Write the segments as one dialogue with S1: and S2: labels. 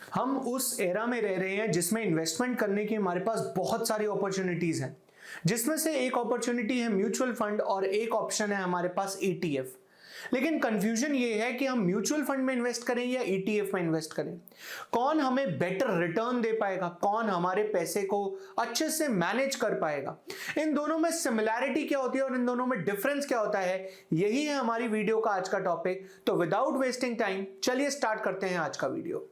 S1: हम उस एरा में रह रहे हैं जिसमें इन्वेस्टमेंट करने की हमारे पास बहुत सारी अपॉर्चुनिटीज हैं, जिसमें से एक अपॉर्चुनिटी है म्यूचुअल फंड और एक ऑप्शन है हमारे पास ईटीएफ। लेकिन कंफ्यूजन ये है कि हम म्यूचुअल फंड में इन्वेस्ट करें या ईटीएफ में इन्वेस्ट करें। कौन हमें बेटर रिटर्न दे पाएगा, कौन हमारे पैसे को अच्छे से मैनेज कर पाएगा, इन दोनों में सिमिलैरिटी क्या होती है और इन दोनों में डिफरेंस क्या होता है, यही है हमारी वीडियो का आज का टॉपिक। तो विदाउट वेस्टिंग टाइम चलिए स्टार्ट करते हैं आज का वीडियो।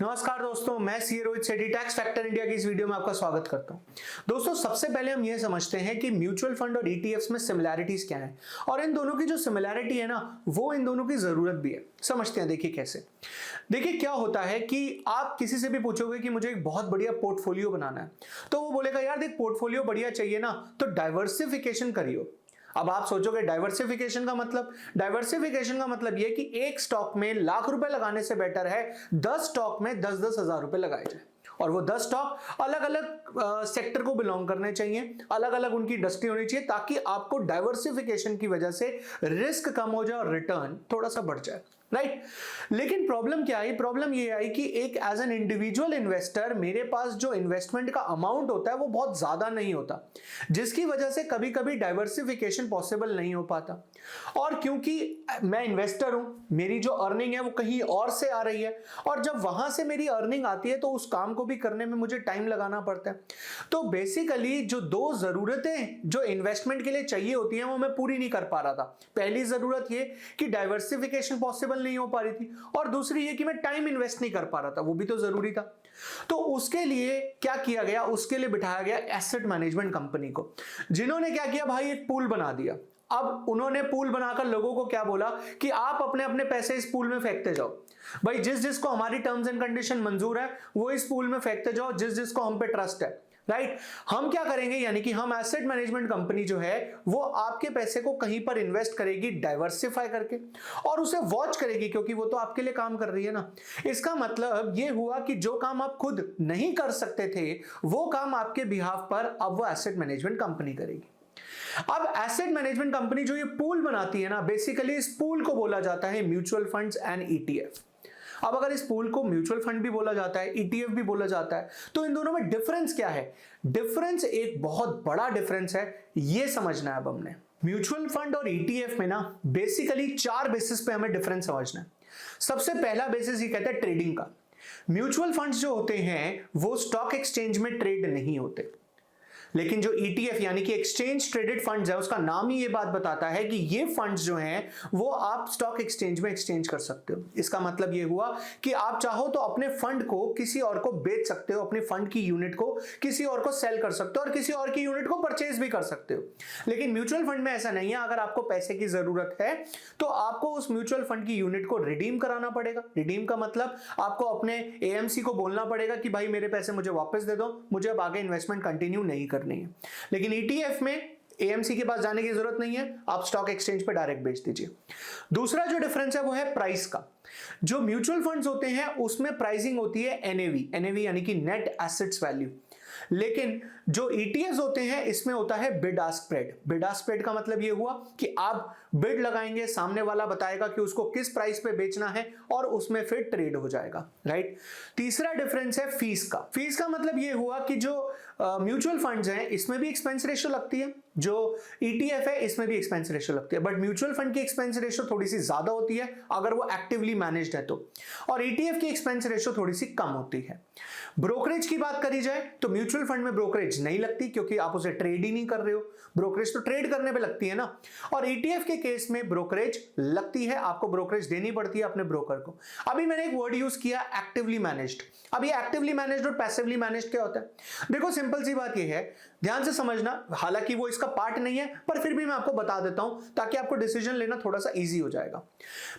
S1: नमस्कार दोस्तों, मैं सीए रोहित सेठी टैक्स फैक्टर इंडिया की इस वीडियो में आपका स्वागत करता हूं। दोस्तों, सबसे पहले हम यह समझते हैं कि म्यूचुअल फंड और ईटीएफ्स में सिमिलैरिटीज क्या हैं और इन दोनों की जो सिमिलैरिटी है ना, वो इन दोनों की जरूरत भी है। समझते हैं, देखिए कैसे। देखिए क्या होता है कि आप किसी से भी पूछोगे कि मुझे एक बहुत बढ़िया पोर्टफोलियो बनाना है, तो वो बोलेगा यार देख, पोर्टफोलियो बढ़िया चाहिए ना तो डाइवर्सिफिकेशन करियो। अब आप सोचोगे डाइवर्सिफिकेशन का मतलब यह कि एक स्टॉक में लाख रुपए लगाने से बेटर है 10 स्टॉक में 10-10 हजार रुपए लगाए जाए, और वो 10 स्टॉक अलग अलग सेक्टर को बिलोंग करने चाहिए, अलग अलग उनकी इंडस्ट्री होनी चाहिए, ताकि आपको डाइवर्सिफिकेशन की वजह से रिस्क कम हो जाए और रिटर्न थोड़ा सा बढ़ जाए, राइट। लेकिन प्रॉब्लम क्या आई? प्रॉब्लम ये आई कि एक एज एन इंडिविजुअल इन्वेस्टर मेरे पास जो इन्वेस्टमेंट का अमाउंट होता है वो बहुत ज्यादा नहीं होता, जिसकी वजह से कभी कभी डाइवर्सिफिकेशन पॉसिबल नहीं हो पाता। और क्योंकि मैं इन्वेस्टर हूं, मेरी जो अर्निंग है वो कहीं और से आ रही है, और जब वहां से मेरी अर्निंग आती है तो उस काम को भी करने में मुझे टाइम लगाना पड़ता है। तो बेसिकली जो दो जरूरतें जो इन्वेस्टमेंट के लिए चाहिए होती हैं वो मैं पूरी नहीं कर पा रहा था। पहली जरूरत ये कि डाइवर्सिफिकेशन पॉसिबल नहीं हो पा रही थी, और दूसरी ये कि मैं टाइम इन्वेस्ट नहीं कर पा रहा था, वो भी तो जरूरी था। तो उसके लिए क्या किया गया? उसके लिए बिठाया गया एसेट मैनेजमेंट कंपनी को, जिन्होंने क्या किया भाई, एक पूल बना दिया। अब उन्होंने पूल बनाकर लोगों को क्या बोला कि आप अपने अपने पैसे इस पूल में फेंकते जाओ भाई, जिस जिसको हमारी टर्म्स एंड कंडीशन मंजूर है वो इस पूल में फेंकते जाओ, जिस जिसको हम पे ट्रस्ट है, राइट। हम क्या करेंगे, यानी कि हम एसेट मैनेजमेंट कंपनी जो है वो आपके पैसे को कहीं पर इन्वेस्ट करेगी डाइवर्सिफाई करके, और उसे वॉच करेगी, क्योंकि वो तो आपके लिए काम कर रही है ना। इसका मतलब ये हुआ कि जो काम आप खुद नहीं कर सकते थे वो काम आपके बिहाफ पर अब वो एसेट मैनेजमेंट कंपनी करेगी। अब एसेट मैनेजमेंट कंपनी जो ये पूल बनाती है ना, बेसिकली इस पूल को बोला जाता है म्यूचुअल फंड्स एंड ईटीएफ। अब अगर इस पूल को म्यूचुअल फंड भी बोला जाता है, ईटीएफ भी बोला जाता है, तो इन दोनों में डिफरेंस क्या है? डिफरेंस एक बहुत बड़ा डिफरेंस है, ये समझना है अब हमने। म्यूचुअल फंड और ईटीएफ में ना बेसिकली 4 बेसिस पे हमें डिफरेंस समझना है। सबसे पहला बेसिस ये कहता है ट्रेडिंग का। म्यूचुअल फंड्स जो होते हैं वो स्टॉक एक्सचेंज में ट्रेड नहीं होते, लेकिन जो ईटीएफ यानी कि एक्सचेंज ट्रेडेड फंड्स है, उसका नाम ही ये बात बताता है कि ये फंड्स जो हैं वो आप स्टॉक एक्सचेंज में एक्सचेंज कर सकते हो। इसका मतलब ये हुआ कि आप चाहो तो अपने फंड को किसी और को बेच सकते हो, अपने फंड की यूनिट को किसी और को सेल कर सकते हो, और किसी और की यूनिट को परचेज भी कर सकते हो। लेकिन म्यूचुअल फंड में ऐसा नहीं है। अगर आपको पैसे की जरूरत है तो आपको उस म्यूचुअल फंड की यूनिट को रिडीम कराना पड़ेगा। रिडीम का मतलब आपको अपने एएमसी को बोलना पड़ेगा कि भाई मेरे पैसे मुझे वापस दे दो, मुझे अब आगे इन्वेस्टमेंट कंटिन्यू नहीं करनी है। लेकिन ईटीएफ में एएमसी के पास जाने की जरूरत नहीं है, आप स्टॉक एक्सचेंज पे डायरेक्ट बेच दीजिए। दूसरा जो डिफरेंस है वो है प्राइस का। जो म्यूचुअल फंड्स होते हैं उसमें प्राइसिंग होती है एनएवी यानी कि नेट एसेट्स वैल्यू, लेकिन जो ईटीएफ्स होते हैं इसमें होता है bid ask spread. Bid ask spread का मतलब ये हुआ कि आप बिड लगाएंगे, सामने वाला बताएगा कि उसको किस प्राइस पे बेचना है, और उसमें फिर ट्रेड हो जाएगा, राइट। तीसरा डिफरेंस है फीस का। फीस का मतलब ये हुआ कि जो म्यूचुअल फंड्स हैं इसमें भी एक्सपेंस रेशियो लगती है, जो ईटीएफ है इसमें भी एक्सपेंस रेशियो लगती है, बट म्यूचुअल फंड की एक्सपेंस रेशियो थोड़ी सी ज्यादा होती है अगर वो एक्टिवली मैनेज्ड है तो, और ईटीएफ की एक्सपेंस रेशियो थोड़ी सी कम होती है। ब्रोकरेज की बात करी जाए तो म्यूचुअल फंड में ब्रोकरेज नहीं लगती, क्योंकि आप उसे ट्रेड ही नहीं कर रहे हो। ब्रोकरेज तो ट्रेड करने पे लगती है ना। और ईटीएफ के केस में ब्रोकरेज लगती है, आपको ब्रोकरेज देनी पड़ती है अपने ब्रोकर को। अभी मैंने एक वर्ड यूज किया, एक्टिवली मैनेज्ड। अब ये एक्टिवली मैनेज्ड और पैसिवली मैनेज्ड क्या होता है? देखो सिंपल सी बात ये है, ध्यान से समझना, हालांकि वो इसका पार्ट नहीं है पर फिर भी मैं आपको बता देता हूं ताकि आपको डिसीजन लेना थोड़ा सा इजी हो जाएगा।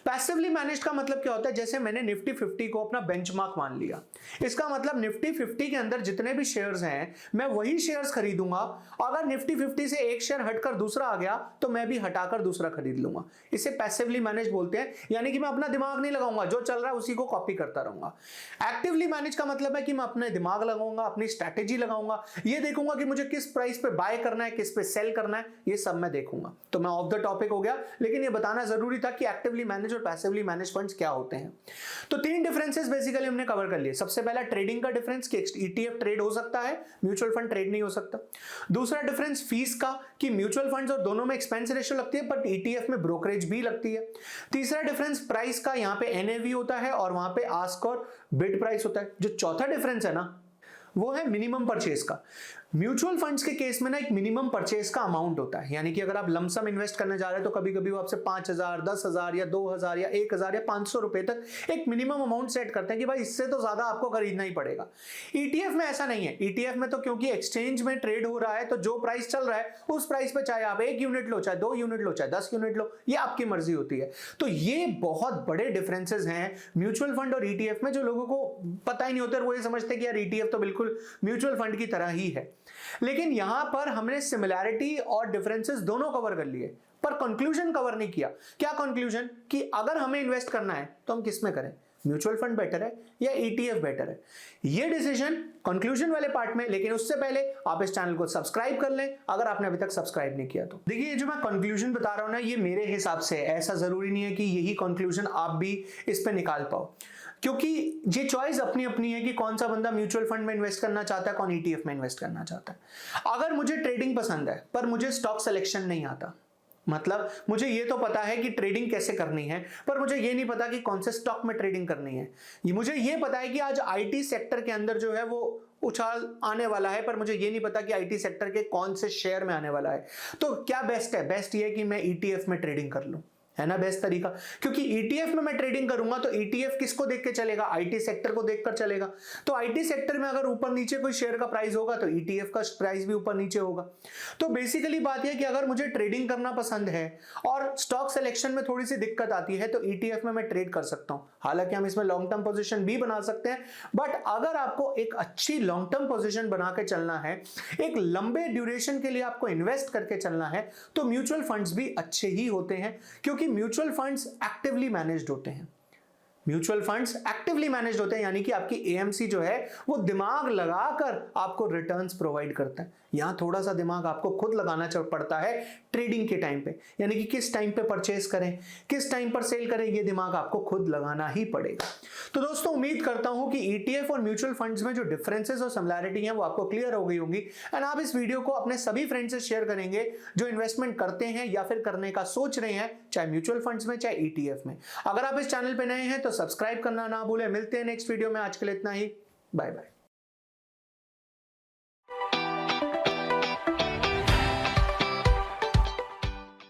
S1: पैसिवली मैनेज्ड का मतलब क्या होता है? जैसे मैंने निफ्टी 50 को अपना बेंचमार्क मान लिया, इसका मतलब निफ्टी 50 के अंदर जितने भी शेयर्स हैं मैं वही शेयर्स खरीदूंगा। अगर निफ्टी 50 से एक शेयर हटकर दूसरा आ गया तो मैं भी हटाकर दूसरा खरीद लूंगा। इसे पैसिवली मैनेज बोलते हैं, यानी कि मैं अपना दिमाग नहीं लगाऊंगा, जो चल रहा है उसी को कॉपी करता रहूंगा। एक्टिवली मैनेज का मतलब है कि मैं अपने दिमाग लगाऊंगा, अपनी स्ट्रैटेजी लगाऊंगा, ये देखूंगा कि मुझे किस प्राइस पे बाय करना है, किस पे सेल करना है, ये सब मैं देखूंगा। तो मैं ऑफ द टॉपिक हो गया, लेकिन ये बताना जरूरी था कि एक्टिवली मैनेज और पैसिवली मैनेज फंड्स क्या होते हैं। तो 3 डिफरेंसेस बेसिकली हमने कवर कर लिए। सबसे पहला ट्रेडिंग का डिफरेंस कि ईटीएफ ट्रेड हो सकता है, म्यूचुअल फंड ट्रेड नहीं हो सकता। दूसरा डिफरेंस फीस का कि म्यूचुअल फंड्स और दोनों में एक्सपेंस रेशियो लगती है, बट ईटीएफ में ब्रोकरेज भी लगती है। तीसरा डिफरेंस प्राइस का, यहां पे एनएवी होता है और वहां पे आस्क और बिड प्राइस होता है। जो चौथा डिफरेंस है ना, वो है मिनिमम परचेज का। म्यूचुअल फंड्स के केस में ना एक मिनिमम परचेज का अमाउंट होता है, यानी कि अगर आप लमसम इन्वेस्ट करने जा रहे हैं तो कभी कभी वो आपसे 5,000, 10,000 या 2,000 या 1,000 या 500 रुपए तक एक मिनिमम अमाउंट सेट करते हैं कि भाई इससे तो ज्यादा आपको खरीदना ही पड़ेगा। ईटीएफ में ऐसा नहीं है। ईटीएफ में तो क्योंकि एक्सचेंज में ट्रेड हो रहा है, तो जो प्राइस चल रहा है उस प्राइस पे चाहे आप 1 यूनिट लो, चाहे 2 यूनिट लो, चाहे 10 यूनिट लो, ये आपकी मर्जी होती है। तो ये बहुत बड़े डिफरेंसेस हैं म्यूचुअल फंड और ईटीएफ में, जो लोगों को पता ही नहीं होता, वो ये समझते हैं कि यार ईटीएफ तो बिल्कुल म्यूचुअल फंड की तरह ही है। लेकिन यहां पर हमने सिमिलैरिटी और डिफरेंसेस दोनों कवर कर लिए, पर कंक्लूजन कवर नहीं किया। क्या कंक्लूजन? कि अगर हमें इन्वेस्ट करना है तो हम किस में करें, म्यूचुअल फंड बेटर है या ईटीएफ बेटर है, ये डिसीजन कंक्लूजन वाले पार्ट में। लेकिन उससे पहले आप इस चैनल को सब्सक्राइब कर लें अगर आपने अभी तक सब्सक्राइब नहीं किया तो। देखिए, जो मैं कंक्लूजन बता रहा हूं ना, ये मेरे हिसाब से है, ऐसा जरूरी नहीं है कि यही कंक्लूजन आप भी इस पे निकाल पाओ, क्योंकि ये चॉइस अपनी अपनी है कि कौन सा बंदा म्यूचुअल फंड में इन्वेस्ट करना चाहता है, कौन ईटीएफ में इन्वेस्ट करना चाहता है। अगर मुझे ट्रेडिंग पसंद है पर मुझे स्टॉक सिलेक्शन नहीं आता, मतलब मुझे ये तो पता है कि ट्रेडिंग कैसे करनी है, पर मुझे ये नहीं पता कि कौन से स्टॉक में ट्रेडिंग करनी है। मुझे ये पता है कि आज आईटी सेक्टर के अंदर जो है वो उछाल आने वाला है, पर मुझे ये नहीं पता कि आईटी सेक्टर के कौन से शेयर में आने वाला है। तो क्या बेस्ट है? बेस्ट ये है कि मैं ईटीएफ में ट्रेडिंग कर लूं, है ना बेस्ट तरीका। क्योंकि ईटीएफ में मैं ट्रेडिंग करूंगा तो ईटीएफ किसको देख के चलेगा? आईटी सेक्टर को देखकर चलेगा। तो आईटी सेक्टर में अगर ऊपर नीचे कोई शेयर का प्राइस होगा तो ईटीएफ का प्राइस भी ऊपर नीचे होगा। तो बेसिकली बात यह कि अगर मुझे ट्रेडिंग करना पसंद है और स्टॉक सिलेक्शन में थोड़ी सी दिक्कत आती है तो ईटीएफ में मैं ट्रेड कर सकता हूं। हालांकि हम इसमें लॉन्ग टर्म पोजीशन भी बना सकते हैं, बट अगर आपको एक अच्छी लॉन्ग टर्म पोजीशन बना के चलना है, एक लंबे ड्यूरेशन के लिए आपको इन्वेस्ट करके चलना है, तो म्यूचुअल फंड्स भी अच्छे ही होते हैं, क्योंकि म्यूचुअल फंड्स एक्टिवली मैनेज्ड होते हैं। म्यूचुअल फंड्स एक्टिवली मैनेज्ड होते हैं, यानी कि आपकी एएमसी जो है वो दिमाग लगाकर आपको रिटर्न्स प्रोवाइड करता है। यहां थोड़ा सा दिमाग आपको खुद लगाना पड़ता है ट्रेडिंग के टाइम पे, यानी कि किस टाइम पे परचेस करें, किस टाइम पर सेल करें, ये दिमाग आपको खुद लगाना ही पड़ेगा। तो दोस्तों, उम्मीद करता हूं कि ईटीएफ और म्यूचुअल फंड्स में जो डिफरेंसेस और सिमिलैरिटी हैं वो आपको क्लियर हो गई होंगी, एंड आप इस वीडियो को अपने सभी फ्रेंड्स से शेयर करेंगे जो इन्वेस्टमेंट करते हैं या फिर करने का सोच रहे हैं, चाहे म्यूचुअल फंड्स में चाहे ईटीएफ में। अगर आप इस चैनल पर नए हैं तो सब्सक्राइब करना ना भूलें। मिलते हैं नेक्स्ट वीडियो में, आज के लिए इतना ही, बाय बाय।